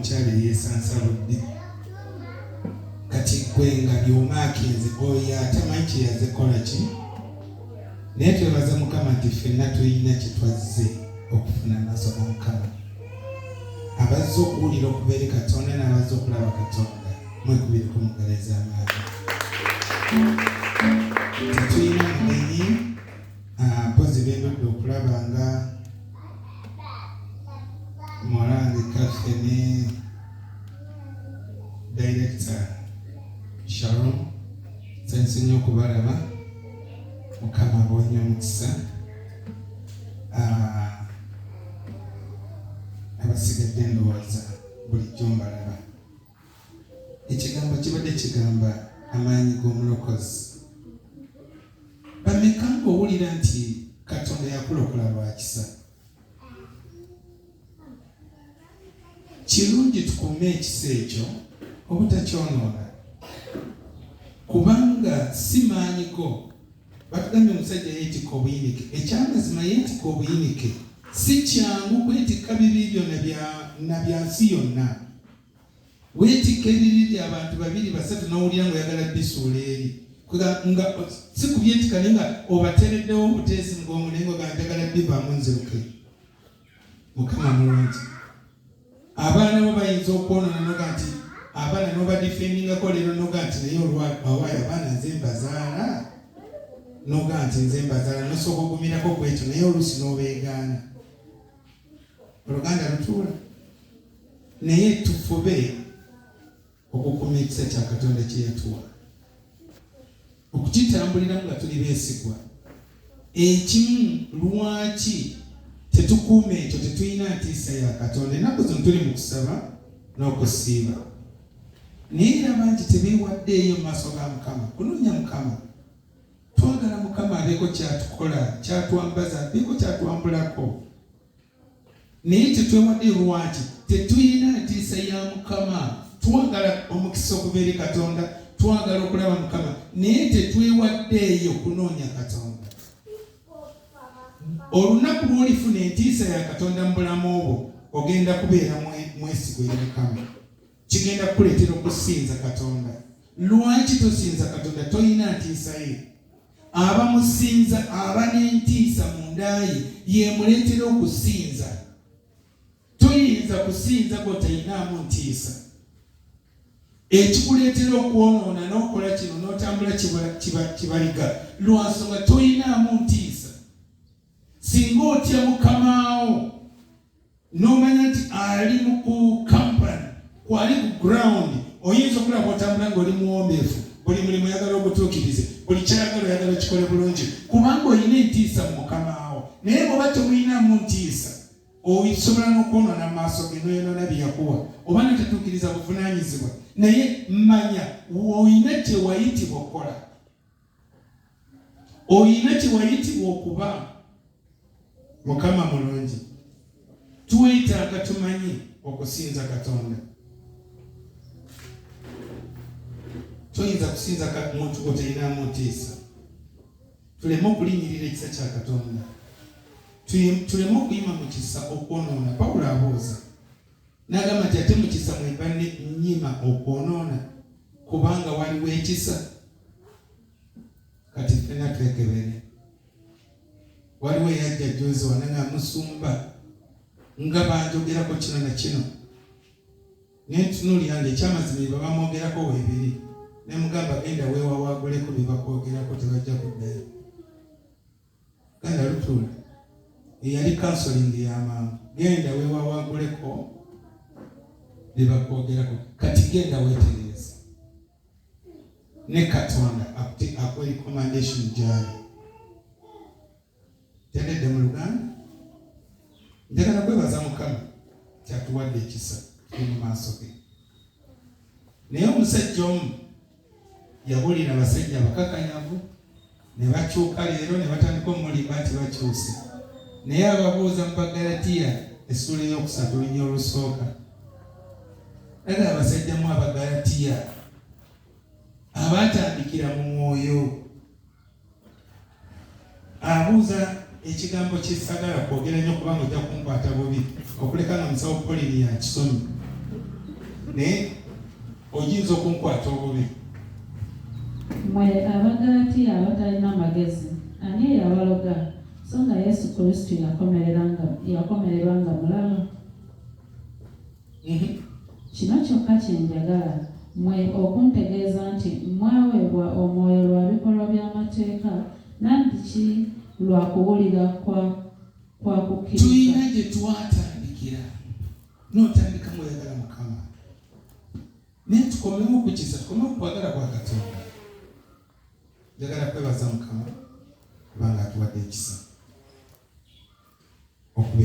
omukyala yeesansaludde kati gwe nga byomaakinze oyo atamanyi kye yazikola ki. Naye twebaza Mukama nti ffenna tulina kye twazze okufuna maaso ga Mukama. Abazze okuwulira okuva eri Katonda n'abazze okulaba Katonda mwekubireko mugalo ez'amaanyi. Tetulina mugenyi mpozi bendodde okulaba nga Morange Cafe ne Director Sharon sensi nnyo okubalaba. Mukama abonye omukisa. Abasigadde ndowooza bulijjo mbalaba. Ekigambo kibadde kigamba amaanyi g'omulokozi. Bameka ng'owulira nti Katonda yakulokola lwa kisa? Kirungi tukuume ekisa ekyo obutakyonoona, kubanga si maanyi go. Batugambye omusajja yeetika obuyinike. Ekyamazima yeetika obuyinike. Si kyangu kwetikka bibi byo na bya nsi yonna. Weetikka ebibi by'abantu babiri basatu n'owulira ng'oyagala bisuula eri. Nga si kubyetika naye nga obatereddewo obuteesi ng'omulengo nga njagala bivaamu nziruke. Mukama mulungi. Abaana bo bayinza okwonoona noga nti abaana n'obadifendingako leero noga nti naye olwawaayo abaana nze mbazaala. Noga nti nze mbazaala nosooka ogumirako kwekyo naye oluusi n'obeegaana. Oluganda lutuula. Naye tufube okukuuma ekisa kya Katonda kye yatuwa. Okukitambuliramu nga tuli beesigwa. Ekimu lwaki tetukuuma ekyo tetulina ntiisa ya Katonda. Ennaku zino tuli mu kusaba n'okusiiba. Naye era bangi tebeewaddeeyo mu maaso ga Mukama kunoonya Mukama. Twagala Mukama abeeko kyatukola, kyatwambaza, abeeko kyatwambulako. Naye tetwewadde lwaki tetulina ntiisa ya Mukama. Twagala omukisa okuva eri Katonda, twagala okulaba Mukama, naye tetwewaddeeyo kunoonya Katonda. Olunaku lw'olifuna entiisa ya Katonda mu bulamu obwo, ogenda kubeera mwesigwa eri Mukama. Kigenda kukuleetera okusinza Katonda. Lwaki tosinza Katonda? Toyina ntiisa ye. Abamusinza aba n'entiisa munda ye yeemuleetera okusinza. Toyinza kusinza gw'otalinaamu ntiisa. Ekikuleetera okwonoona n'okola kino n'otambula kibaliga lwansonga toyinaamu ntiisa. Singa otya Mukamaawo n'omanya nti ali ku kampani, kwali ku ground, oyinza okulaba otambula ng'oli muwombeefu, buli mulimu oyagala ogutuukirize, buli kyayagala oyagala okikole bulungi, kubanga olina entiisa mu Mukamaawo. Naye bw'oba tomuyinaamu ntiisa, osobola n'okwonoona mu maaso ge n'oyonoona bye yakuwa, oba n'otetuukiriza buvunaanyizibwa. Naye manya olina kye wayitibwa okukola, olina kye wayitibwa okuba. Mukama mulungi. Twetaaga tumanyi okusinza Katonda. Toyinza kusinza muntu gwotalinamu ntiisa. Tuleme okulinyirira ekisa kya Katonda. Tuleme okuyima mu kisa okwonoona. Pawulo abuuza n'agamba nti ate mu kisa mweba nnyima okwonoona kubanga waliwo ekisa. Kati ffenna twekebere. Waliwo eyajja Jozi wana nga musumba nga banjogerako kino na kino. Naye ntunuulira nti ekyamazima bye bamwogerako weebiri. Ne mugamba genda weewa waaguleko bye bakwogerako tebajja kuddayo. Ganda lutuula. Eyali kansolingi y'amangu. Genda weewa waaguleko bye bakwogerako. Kati genda weetereeza. Ne Katonda akuwa recommendation gy'ali. Tegedde mu Luganda. Njagala kwebaza Mukama kyatuwadde ekisa mu maaso ge. Naye omusajja omu yabulira abasajja abakakanyavu ne bakyuka leero ne batandika omulimba nti bakyuse. Naye ababuuza mu Bagalatiya essula ey'okusatu olunya olusooka. Naye abasajja mu Abagalatiya abatandikira mu mwoyo. Abuuza ekigambo kyesagala kwogera nnyo kubanga ojja kunkwata bubi okuleka nga musawo Polini yakisomi. ne oyinza okunkwata obubi. Mmwe Abagalaatiya abatalina amagezi, ani eyabaloga so nga Yesu Kristo yakomereranga mulala? Kino kyokka kye njagala, mmwe okuntegeeza nti mwaweebwa omwoyo lwa bikolwa by'amateeka, nandiki lwa kuwulira kwa kukkiriza. Tuyina gye twatandikira n'otandika mweyagala Mukama, naye tukomewo ku kisa, tukomewo ku kwagala kwa Katonda. Njagala kwebaza Mukama kubanga atuwadde ekisa okubeera